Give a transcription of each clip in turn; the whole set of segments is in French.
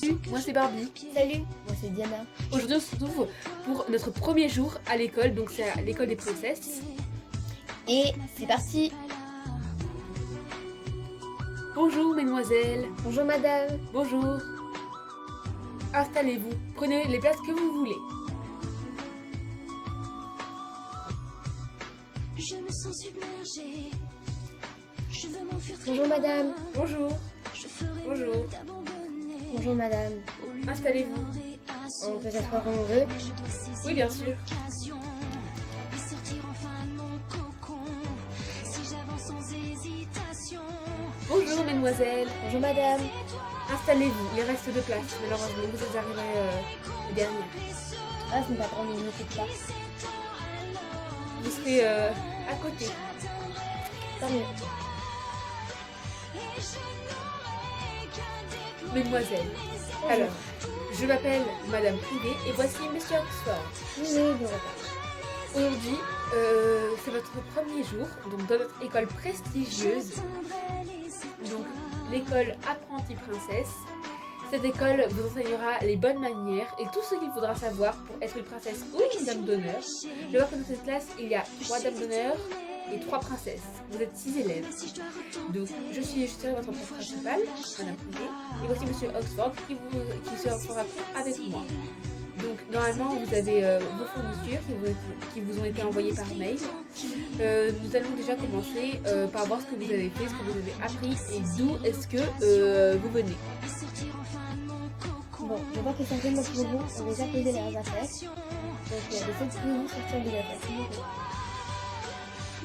Salut, moi c'est Barbie. Salut, moi c'est Diana. Aujourd'hui on se retrouve pour notre premier jour à l'école, donc c'est à l'école des princesses. Et c'est parti. Bonjour mesdemoiselles, Bonjour madame. bonjour. Installez-vous, prenez les places que vous voulez. Je me sens submergée. Je veux m'enfuir. Bonjour madame. Bonjour, Je ferai bonjour. mieux d'abandonner. Bonjour madame. Installez-vous. On peut s'asseoir comme on veut. Je dois saisir Oui bien sûr. l'occasion et sortir enfin de mon cocon. Si j'avance sans hésitation. Bonjour mesdemoiselles, Bonjour madame. installez-vous, il reste 2 places. Malheureusement vous êtes arrivées les dernières. Ah, ce n'est pas grave, ne vous inquiétez pas. Vous serez à côté. Tant mieux. Mesdemoiselles, alors, je m'appelle Madame Privé et voici Monsieur Oxford. Oui, bon repas. Aujourd'hui, c'est votre premier jour donc dans notre école prestigieuse, donc l'école Apprentie Princesse. Cette école vous enseignera les bonnes manières et tout ce qu'il faudra savoir pour être une princesse ou une dame d'honneur. Je vois que dans cette classe, il y a 3 dames d'honneur et 3 princesses. Vous êtes 6 élèves. Donc, je serai votre prof principale, Madame Privé, et voici Monsieur Oxford qui sera avec moi. Donc normalement vous avez vos fournitures qui vous ont été envoyées par mail. Nous allons déjà commencer par voir ce que vous avez fait, ce que vous avez appris et d'où est-ce que vous venez. Bon, je vois que certains d'entre vous ont déjà posé leurs affaires. Donc, il y a des autres qui vont sortir des affaires, s'il vous plaît.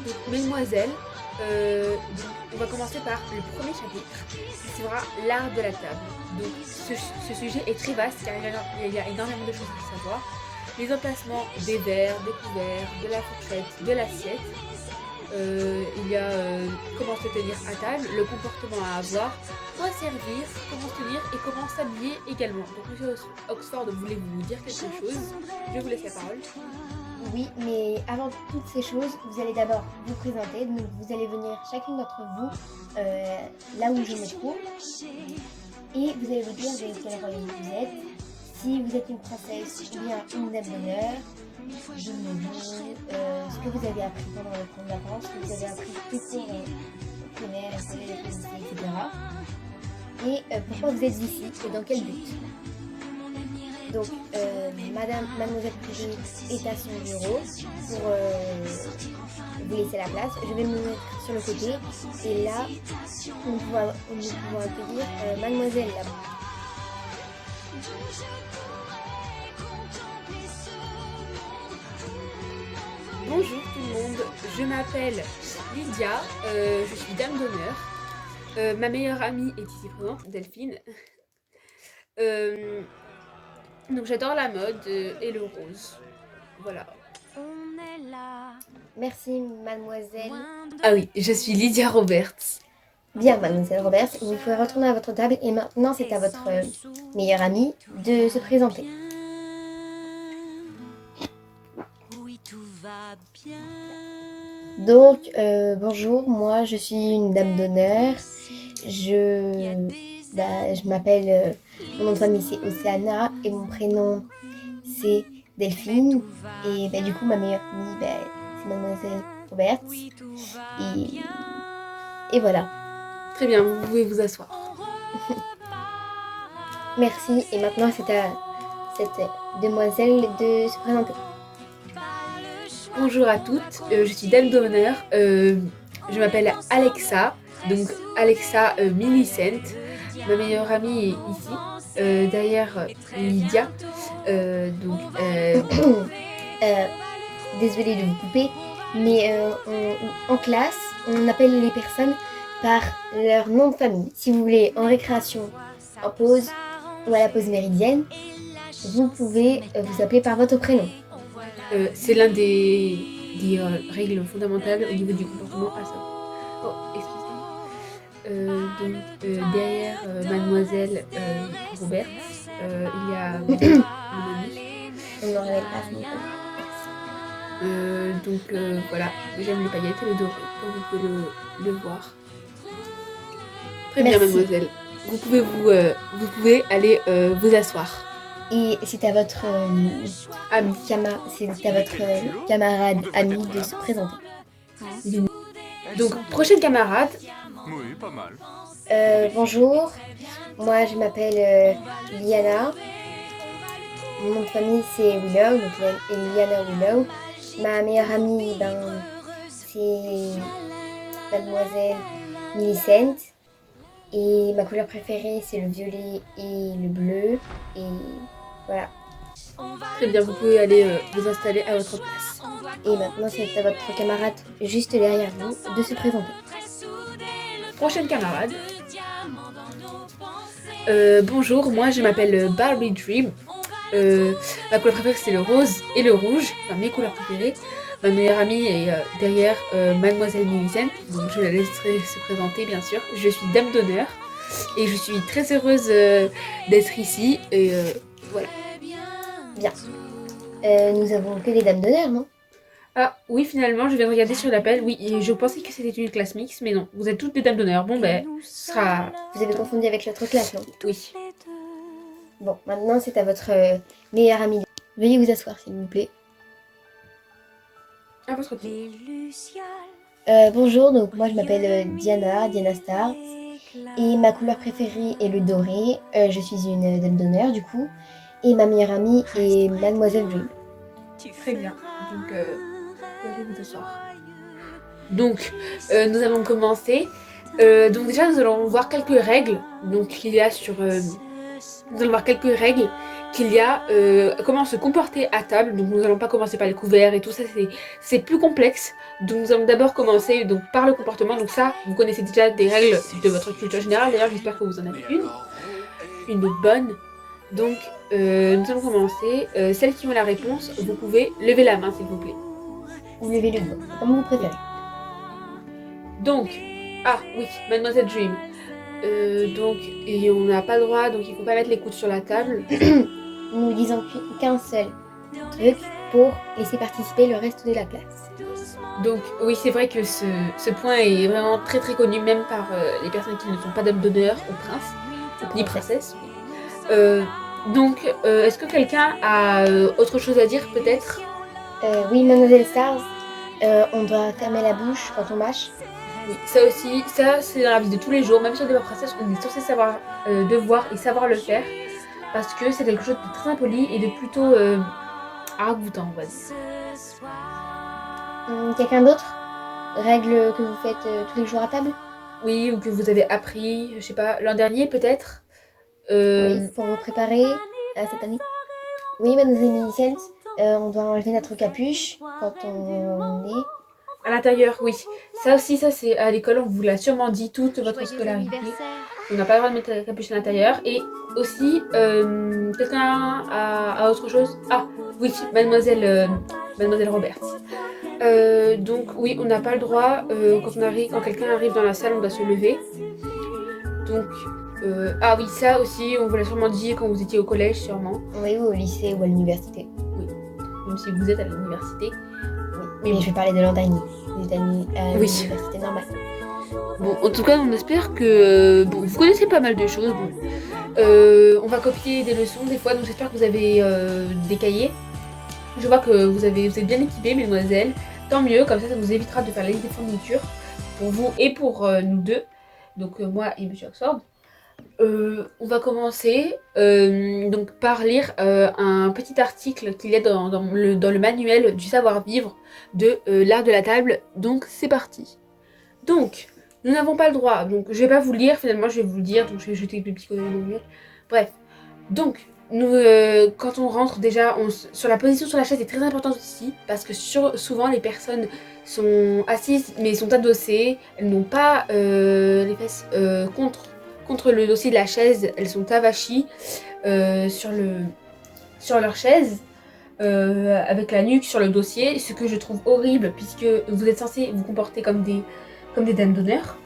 Donc mesdemoiselles, donc, on va commencer par le premier chapitre qui sera l'art de la table. Donc ce sujet est très vaste car il y a énormément de choses à savoir. Les emplacements des verres, des couverts, de la fourchette, de l'assiette. Il y a comment se tenir à table, le comportement à avoir, quoi servir, comment se tenir et comment s'habiller également. Donc Monsieur Oxford, voulez-vous dire quelque chose? Je vous laisse la parole. Oui, mais avant toutes ces choses, vous allez d'abord vous présenter. Donc, vous allez venir chacune d'entre vous là où je me trouve. Et vous allez vous dire de quel royaume vous êtes. Si vous êtes une princesse ou bien une dame d'honneur. Je me dis ce que vous avez appris pendant le cours de vacances, ce que vous avez appris tout court au primaire, au collège, au lycée, etc. Et pourquoi vous êtes ici et dans quel but. Donc, Mademoiselle Privé est à son bureau pour vous laisser la place. Je vais me mettre sur le côté et là, nous pouvons accueillir Mademoiselle là-bas. Bonjour tout le monde, je m'appelle Lydia, je suis dame d'honneur. Ma meilleure amie est ici présente, Delphine. Donc j'adore la mode et le rose. Voilà. Merci, Mademoiselle. Ah oui, je suis Lydia Roberts. Bien, Mademoiselle Roberts, vous pouvez retourner à votre table et maintenant c'est à votre meilleure amie de se présenter. Donc, bonjour, moi je suis une dame d'honneur. Je m'appelle, mon nom de famille c'est Océana et mon prénom c'est Delphine. Et du coup, ma meilleure amie c'est Mademoiselle Roberts. Et voilà. Très bien, vous pouvez vous asseoir. Merci. Et maintenant, c'est à cette demoiselle de se présenter. Bonjour à toutes, je suis dame d'honneur. Je m'appelle Alexa, donc Alexa Millicent. Ma meilleure amie est ici, derrière Lydia. Désolée de vous couper, mais en classe, on appelle les personnes par leur nom de famille. Si vous voulez, en récréation, en pause ou à la pause méridienne, vous pouvez vous appeler par votre prénom. C'est l'un des règles fondamentales au niveau du comportement à savoir. Oh, excusez-moi. Derrière Mademoiselle Roberts, il y a mon ami. On n'en révèle pas ce nom. Voilà, j'aime les paillettes et le doré, comme vous pouvez le voir. Très Merci. bien, mademoiselle. vous pouvez aller vous asseoir. Et c'est à votre Ami. camarade ami de se présenter. Donc, prochaine camarade. Oui, pas mal. Bonjour, moi je m'appelle Liana. Mon nom de famille c'est Willow, donc Liana Willow. Ma meilleure amie, c'est Mademoiselle Millicent. Et ma couleur préférée c'est le violet et le bleu. Et voilà. Très bien, vous pouvez aller vous installer à votre place. Et maintenant c'est à votre camarade juste derrière vous de se présenter. Prochaine camarade. Bonjour, moi je m'appelle Barbie Dream. Ma couleur préférée c'est le rose et le rouge, enfin mes couleurs préférées. Ma meilleure amie est derrière Mademoiselle Millicent, donc je la laisserai se présenter bien sûr. Je suis dame d'honneur et je suis très heureuse d'être ici et voilà. Bien. Nous avons que des dames d'honneur, non? Ah oui, finalement je viens de regarder sur l'appel, oui, et je pensais que c'était une classe mixte, mais non, vous êtes toutes des dames d'honneur. Bon ben, ce sera... Vous avez confondu avec l'autre classe, non? Oui. Bon, maintenant c'est à votre meilleure amie. Veuillez vous asseoir s'il vous plaît. À votre tour. Bonjour, donc moi je m'appelle Diana Star. Et ma couleur préférée est le doré. Je suis une dame d'honneur du coup. Et ma meilleure amie est Mademoiselle Dream. Très bien. Donc, allez vous asseoir. Donc, nous allons commencer. Donc déjà, nous allons voir quelques règles. Donc, qu'il y a sur... nous allons voir quelques règles qu'il y a comment se comporter à table. Donc, nous n'allons pas commencer par les couverts et tout ça. C'est plus complexe. Donc, nous allons d'abord commencer donc, par le comportement. Donc ça, vous connaissez déjà des règles de votre culture générale. D'ailleurs, j'espère que vous en avez une bonne. Donc, nous allons commencer. Celles qui ont la réponse, vous pouvez lever la main, s'il vous plaît. Ou levez le doigt, comme vous préférez. Donc, ah oui, Mademoiselle Dream. Donc, et on n'a pas le droit, donc il ne faut pas mettre les coudes sur la table. Nous disons qu'un seul truc pour laisser participer le reste de la classe. Donc, oui, c'est vrai que ce point est vraiment très très connu, même par les personnes qui ne sont pas dames d'honneur ou princes, ni princesses. Donc, est-ce que quelqu'un a autre chose à dire peut-être? Oui, Mademoiselle Stars, on doit fermer la bouche quand on mâche. Oui, ça aussi, ça c'est dans la vie de tous les jours, même sur des princesses, on est censé savoir devoir et savoir le faire, parce que c'est quelque chose de très impoli et de plutôt ragoûtant, on va dire. Quelqu'un d'autre? Règles que vous faites tous les jours à table? Oui, ou que vous avez appris, je sais pas, l'an dernier peut-être. Oui, pour vous préparer à cette année. Oui, Mademoiselle Millicent, on doit enlever notre capuche quand on est... À l'intérieur, oui. Ça aussi, ça c'est à l'école, on vous l'a sûrement dit toute votre scolarité. On n'a pas le droit de mettre la capuche à l'intérieur. Et aussi, quelqu'un a autre chose? Ah, oui, Mademoiselle Roberts. Donc oui, on n'a pas le droit, quand quelqu'un arrive dans la salle, on doit se lever. Donc, ah oui, ça aussi, on vous l'a sûrement dit quand vous étiez au collège, sûrement. Oui, ou au lycée ou à l'université. Oui, même si vous êtes à l'université. Oui, mais je vais parler de l'an dernier. À l'université normale. Bon, en tout cas, on espère que bon, vous connaissez pas mal de choses. Bon. On va copier des leçons des fois, donc j'espère que vous avez des cahiers. Je vois que vous êtes bien équipés, mesdemoiselles. Tant mieux, comme ça vous évitera de faire la liste des fournitures pour vous et pour nous deux. Donc moi et Monsieur Oxford. On va commencer donc par lire un petit article qu'il y a dans le manuel du savoir-vivre de l'art de la table. Donc c'est parti. Donc, nous n'avons pas le droit, donc je vais pas vous lire, finalement je vais vous le dire, donc je vais jeter le petit côté dans le mur. Bref, donc, nous, quand on rentre déjà, sur la position sur la chaise est très importante ici, parce que souvent les personnes sont assises mais sont adossées, elles n'ont pas les fesses contre le dossier de la chaise, elles sont avachis sur leur chaise. Avec la nuque sur le dossier, ce que je trouve horrible puisque vous êtes censés vous comporter comme des dames d'honneur.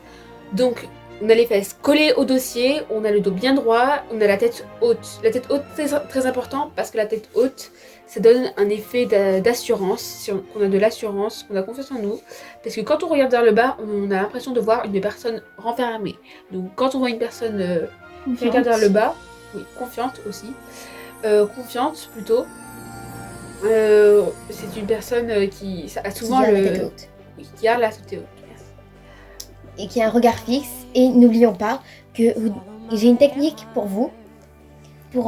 Donc on a les fesses collées au dossier, on a le dos bien droit, on a la tête haute. La tête haute c'est très important parce que la tête haute ça donne un effet d'assurance, qu'on a de l'assurance, qu'on a confiance en nous. Parce que quand on regarde vers le bas, on a l'impression de voir une personne renfermée. Donc quand on voit une personne Qui regarde vers le bas. Oui, confiante aussi. Confiante plutôt. C'est une personne qui a souvent garde la tête haute. Oui, qui garde la tête haute. Merci. Et qui a un regard fixe. Et n'oublions pas que j'ai une technique pour vous, que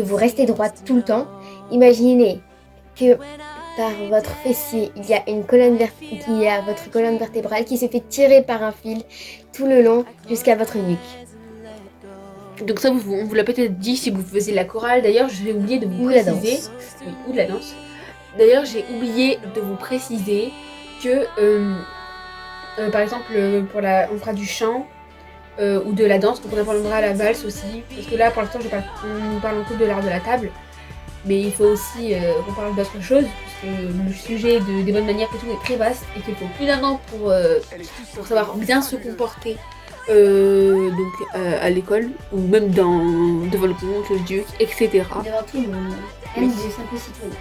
vous restez droite tout le temps. Imaginez que par votre fessier, il y a votre colonne vertébrale qui se fait tirer par un fil tout le long jusqu'à votre nuque. Donc ça, on vous l'a peut-être dit si vous faisiez la chorale. D'ailleurs, j'ai oublié de vous préciser... Oui, ou de la danse. D'ailleurs, j'ai oublié de vous préciser que, par exemple, on fera du chant ou de la danse. Donc on apprendra la valse aussi. Parce que là, pour l'instant, on parle encore de l'art de la table. Mais il faut aussi qu'on parle d'autres choses. Parce que le sujet des bonnes manières et tout est très vaste. Et qu'il faut plus d'un an pour savoir bien se comporter. À l'école ou même devant le compte, le duc, etc. Devant tout le monde, même des simples citoyens.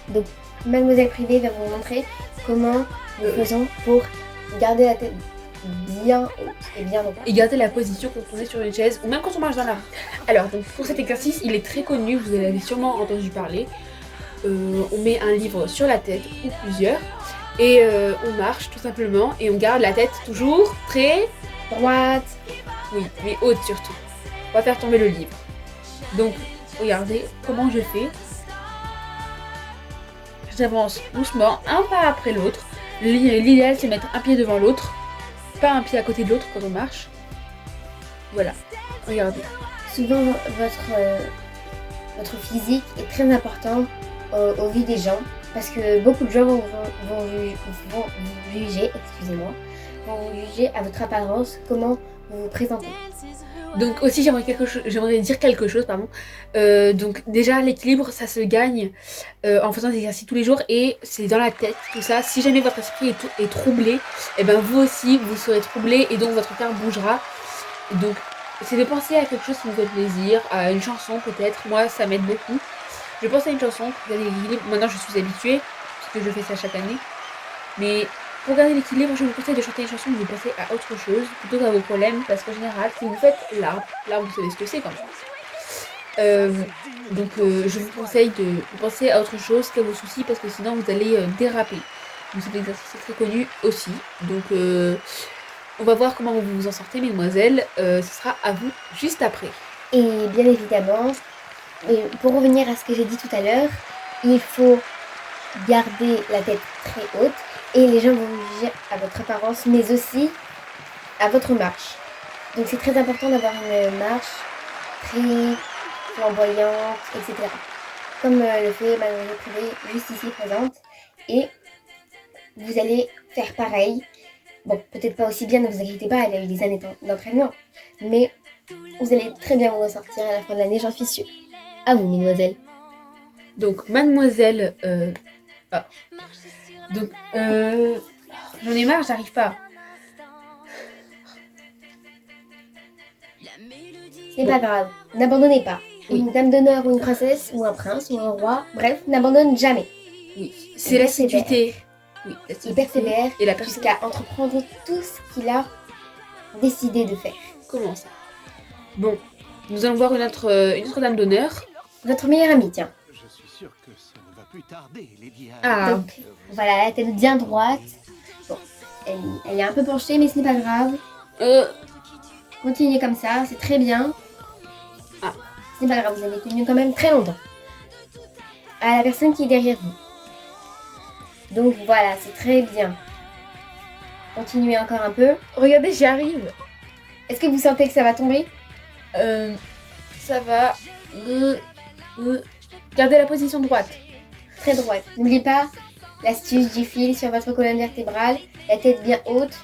Donc, Mademoiselle Privée va vous montrer comment nous faisons pour garder la tête bien haute et bien droite. Et garder la position quand on est sur une chaise ou même quand on marche dans la rue. Alors, donc, pour cet exercice, il est très connu, vous en avez sûrement entendu parler. On met un livre sur la tête ou plusieurs et on marche tout simplement et on garde la tête toujours très... droite. Oui, mais haute surtout. On va faire tomber le livre. Donc, regardez comment je fais. J'avance doucement, un pas après l'autre. L'idéal, c'est mettre un pied devant l'autre, pas un pied à côté de l'autre quand on marche. Voilà, regardez. Souvent, votre physique est très important aux vies des gens, parce que beaucoup de gens vont vous juger, vont vous juger à votre apparence, comment vous vous présentez. Donc aussi j'aimerais dire quelque chose, pardon. Donc déjà l'équilibre ça se gagne en faisant des exercices tous les jours et c'est dans la tête tout ça. Si jamais votre esprit est troublé, et ben vous aussi vous serez troublé et donc votre cœur bougera. Donc c'est de penser à quelque chose qui vous fait plaisir, à une chanson peut-être. Moi ça m'aide beaucoup. Je pense à une chanson pour garder l'équilibre. Maintenant je suis habituée parce que je fais ça chaque année. Mais pour garder l'équilibre, je vous conseille de chanter une chanson, de vous passer à autre chose, plutôt qu'à vos problèmes, parce qu'en général, si vous faites l'arbre, vous savez ce que c'est quand même. Je vous conseille de penser à autre chose qu'à vos soucis, parce que sinon vous allez déraper. Donc cet exercice est très connu aussi. Donc on va voir comment vous vous en sortez, mesdemoiselles. Ce sera à vous juste après. Et bien évidemment, pour revenir à ce que j'ai dit tout à l'heure, il faut garder la tête très haute. Et les gens vont vous juger à votre apparence, mais aussi à votre marche. Donc c'est très important d'avoir une marche très flamboyante, etc. Comme le fait Mademoiselle Privée juste ici présente. Et vous allez faire pareil. Bon, peut-être pas aussi bien, ne vous inquiétez pas, elle a eu des années d'entraînement. Mais vous allez très bien vous en sortir à la fin de l'année, j'en suis sûre. À vous, mesdemoiselles. Donc, mademoiselle... Donc, j'en ai marre, j'arrive pas. C'est pas grave, n'abandonnez pas. Oui. Une dame d'honneur ou une princesse ou un prince ou un roi, bref, n'abandonne jamais. Oui, c'est l'assiduité. Oui, Il persévère et la jusqu'à entreprendre tout ce qu'il a décidé de faire. Comment ça? Bon, nous allons voir une autre dame d'honneur. Votre meilleure amie, tiens. Je suis sûr que ça ne va plus tarder, Lady Anne. Ah, Donc, voilà, la tête bien droite. Bon, elle est un peu penchée, mais ce n'est pas grave. Continuez comme ça, c'est très bien. Ah. Ce n'est pas grave, vous avez tenu quand même très longtemps. À la personne qui est derrière vous. Donc voilà, c'est très bien. Continuez encore un peu. regardez, j'y arrive. Est-ce que vous sentez que ça va tomber? Ça va. Gardez la position droite. Très droite. N'oubliez pas l'astuce du fil sur votre colonne vertébrale, la tête bien haute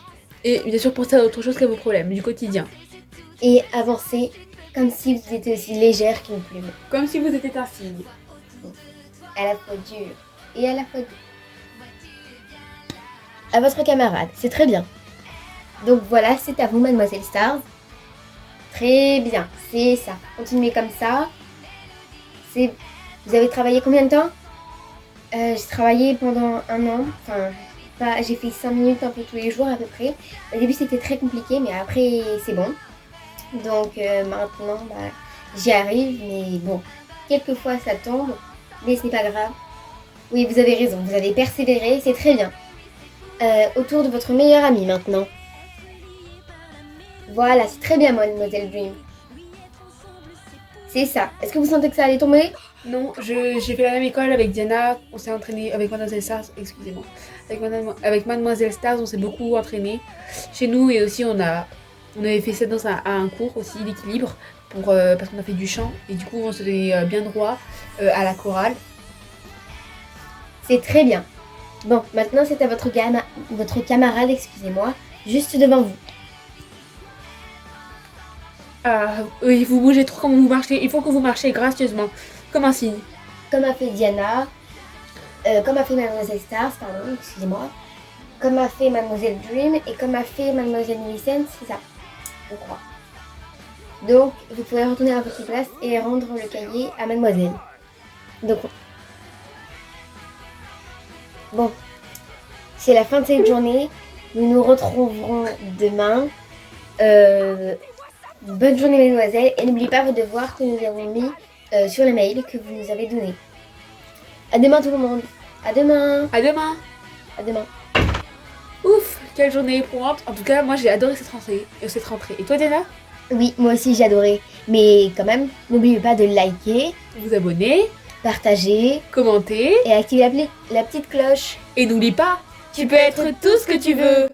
Et bien sûr, pensez à autre chose qu'à vos problèmes du quotidien. et avancez comme si vous étiez aussi légère qu'une plume. Comme si vous étiez un cygne. À la fois dur et à la fois doux. À votre camarade, c'est très bien. Donc voilà, c'est à vous, Mademoiselle Stars. Très bien, c'est ça. Continuez comme ça. Vous avez travaillé combien de temps? J'ai travaillé pendant un an, enfin j'ai fait 5 minutes un peu tous les jours à peu près. Au début c'était très compliqué mais après c'est bon. Donc maintenant j'y arrive mais bon, quelquefois ça tombe mais ce n'est pas grave. Oui vous avez raison, vous avez persévéré, c'est très bien. Autour de votre meilleure amie maintenant. Voilà, c'est très bien Mademoiselle Dream. C'est ça. Est-ce que vous sentez que ça allait tomber? Non, j'ai fait la même école avec Diana, on s'est entraîné avec Mademoiselle Stars, excusez-moi. Avec Mademoiselle Stars, on s'est beaucoup entraîné chez nous et aussi on avait fait ça à un cours aussi, l'équilibre, parce qu'on a fait du chant et du coup on se tenait bien droit à la chorale. C'est très bien. Bon, maintenant c'est à votre camarade, excusez-moi, juste devant vous. Ah, oui, vous bougez trop quand vous marchez, il faut que vous marchez gracieusement, comme un signe. Comme a fait Diana, comme a fait Mademoiselle Stars, pardon, excusez-moi, comme a fait Mademoiselle Dream et comme a fait Mademoiselle Millicent, c'est ça, je crois. Donc, vous pouvez retourner à votre place et rendre le cahier à Mademoiselle. Donc, bon, c'est la fin de cette journée. Nous nous retrouverons demain. Bonne journée, Mademoiselle. Et n'oubliez pas vos devoirs que nous avons mis sur le mail que vous nous avez donné. À demain, tout le monde. À demain. À demain. À demain. Ouf, quelle journée éprouvante. En tout cas, moi j'ai adoré cette rentrée. Et toi, Diana? Oui, moi aussi j'ai adoré. Mais quand même, n'oubliez pas de liker, Vous abonner, partager commenter et activer la petite cloche. et n'oublie pas, tu peux être tout ce que tu veux.